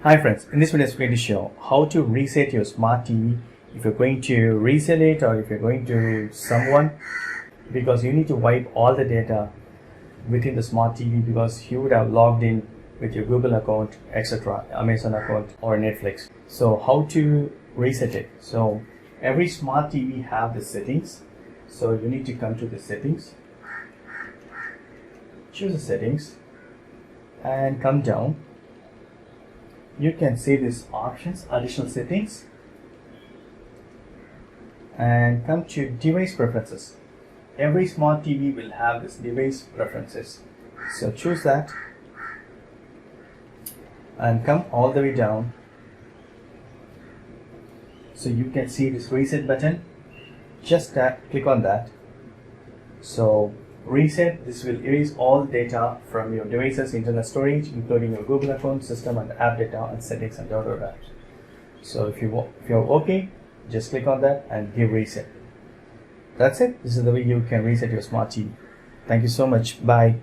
Hi friends, in this video I'm going to show how to reset your smart TV if you're going to resell it or if you're going to someone, because you need to wipe all the data within the smart TV because you would have logged in with your Google account, etc., Amazon account or Netflix. So how to reset it? So every smart TV have the settings. So you need to come to the settings, choose the settings and come down. You can see these options, additional settings, and come to device preferences. Every smart TV will have this device preferences. So choose that and come all the way down. So you can see this reset button. Just click on that. So reset, this will erase all data from your device's internal storage, including your Google account, system and app data and settings and download apps. So if you're okay, just click on that and give reset. That's it. This is the way you can reset your smart TV. Thank you so much. Bye.